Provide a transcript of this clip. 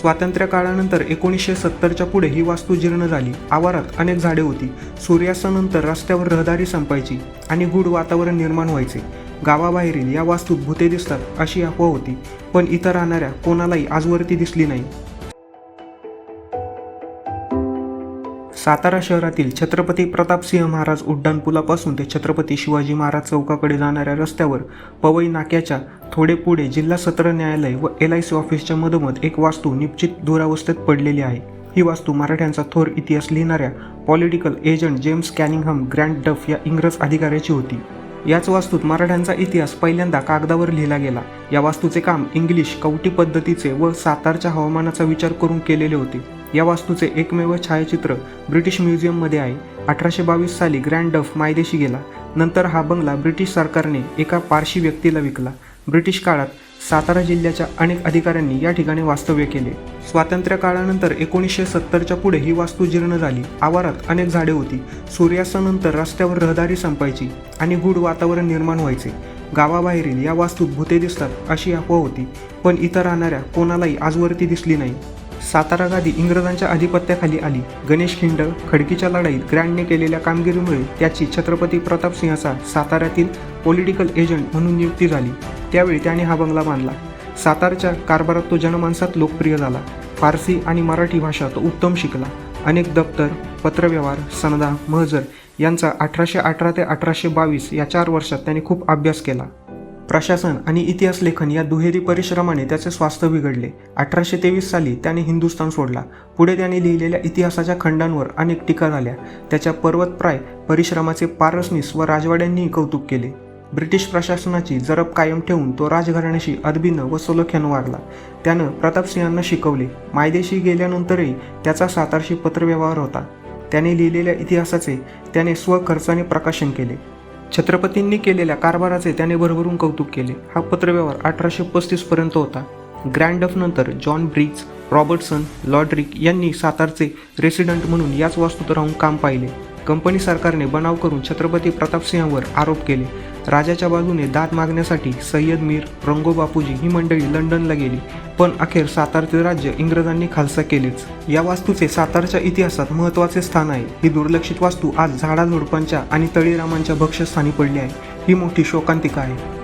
स्वातंत्र्य काळानंतर 1970च्या पुढे ही वास्तू जीर्ण झाली. आवारात अनेक झाडे होती. सूर्यास्तानंतर रस्त्यावर रहदारी संपायची आणि गूढ वातावरण निर्माण व्हायचे. गावाबाहेरील या वास्तूत भूते दिसतात अशी अफवा होती, पण इथं राहणाऱ्या कोणालाही आजवरती दिसली नाही. सातारा शहरातील छत्रपती प्रतापसिंह महाराज उड्डाणपुलापासून ते छत्रपती शिवाजी महाराज चौकाकडे जाणाऱ्या रस्त्यावर पवई नाक्याच्या थोडे पुढे जिल्हा सत्र न्यायालय व LIC ऑफिसच्या मधोमध एक वास्तू निश्चित दुरावस्थेत पडलेली आहे. ही वास्तू मराठ्यांचा थोर इतिहास लिहिणाऱ्या पॉलिटिकल एजंट जेम्स कॅनिंगहम ग्रँट डफ या इंग्रज अधिकाऱ्याची होती. याच वास्तूत मराठ्यांचा इतिहास पहिल्यांदा कागदावर लिहिला गेला. या वास्तूचे काम इंग्लिश कवटी पद्धतीचे व सातारच्या हवामानाचा विचार करून केलेले होते. या वास्तूचे एकमेव छायाचित्र ब्रिटिश म्युझियममध्ये आहे. 1822 साली ग्रँट डफ मायदेशी गेला. नंतर हा बंगला ब्रिटिश सरकारने एका पारशी व्यक्तीला विकला. ब्रिटिश काळात सातारा जिल्ह्याच्या अनेक अधिकाऱ्यांनी या ठिकाणी वास्तव्य केले. स्वातंत्र्य काळानंतर 1970च्या पुढे ही वास्तू जीर्ण झाली. आवारात अनेक झाडे होती. सूर्यास्तानंतर रस्त्यावर रहदारी संपायची आणि गूढ वातावरण निर्माण व्हायचे. गावाबाहेरील या वास्तूत भूते दिसतात अशी अफवा होती, पण इथं राहणाऱ्या कोणालाही आजवरती दिसली नाही. सातारा गादी इंग्रजांच्या अधिपत्याखाली आली. गणेश खिंड खडकीच्या लढाईत ग्रँटने केलेल्या कामगिरीमुळे त्याची छत्रपती प्रतापसिंहाचा साताऱ्यातील पॉलिटिकल एजंट म्हणून नियुक्ती झाली. त्यावेळी त्याने हा बंगला बांधला. सातारच्या कारभारात तो जनमानसात लोकप्रिय झाला. फारसी आणि मराठी भाषा तो उत्तम शिकला. अनेक दप्तर, पत्रव्यवहार, सनदा, महजर यांचा 1818 ते 1822 या 4 वर्षात त्याने खूप अभ्यास केला. प्रशासन आणि इतिहास लेखन या दुहेरी परिश्रमाने त्याचे स्वास्थ्य बिघडले. 1823 साली त्याने हिंदुस्थान सोडला. पुढे त्याने लिहिलेल्या इतिहासाच्या खंडांवर अनेक टीका झाल्या. त्याच्या पर्वतप्राय परिश्रमाचे पारसनीस व राजवाड्यांनीही कौतुक केले. ब्रिटिश प्रशासनाची जरब कायम ठेवून तो राजघराण्याशी अदबीनं व सलोख्यानं वागला. त्यानं प्रतापसिंहांना शिकवले. मायदेशी गेल्यानंतरही त्याचा सातारशी पत्रव्यवहार होता. त्याने लिहिलेल्या इतिहासाचे त्याने स्वखर्चाने प्रकाशन केले. छत्रपतींनी केलेल्या कारभाराचे त्याने भरभरून कौतुक केले. हा पत्रव्यवहार 1835 पर्यंत होता. ग्रँट डफ नंतर जॉन ब्रिग्ज, रॉबर्टसन, लॉड्रिक यांनी सातारचे रेसिडेंट म्हणून याच वास्तूत राहून काम पाहिले. कंपनी सरकारने बनाव करून छत्रपती प्रतापसिंहावर आरोप केले. राजाच्या बाजूने दाद मागण्यासाठी सय्यद मीर, रंगो बापूजी ही मंडळी लंडनला गेली, पण अखेर सातारचे राज्य इंग्रजांनी खालसा केलेच. या वास्तूचे सातारच्या इतिहासात महत्त्वाचे स्थान आहे. ही दुर्लक्षित वास्तू आज झाडाझुडपांच्या आणि तळीरामांच्या भक्ष्यस्थानी पडली आहे. ही मोठी शोकांतिका आहे.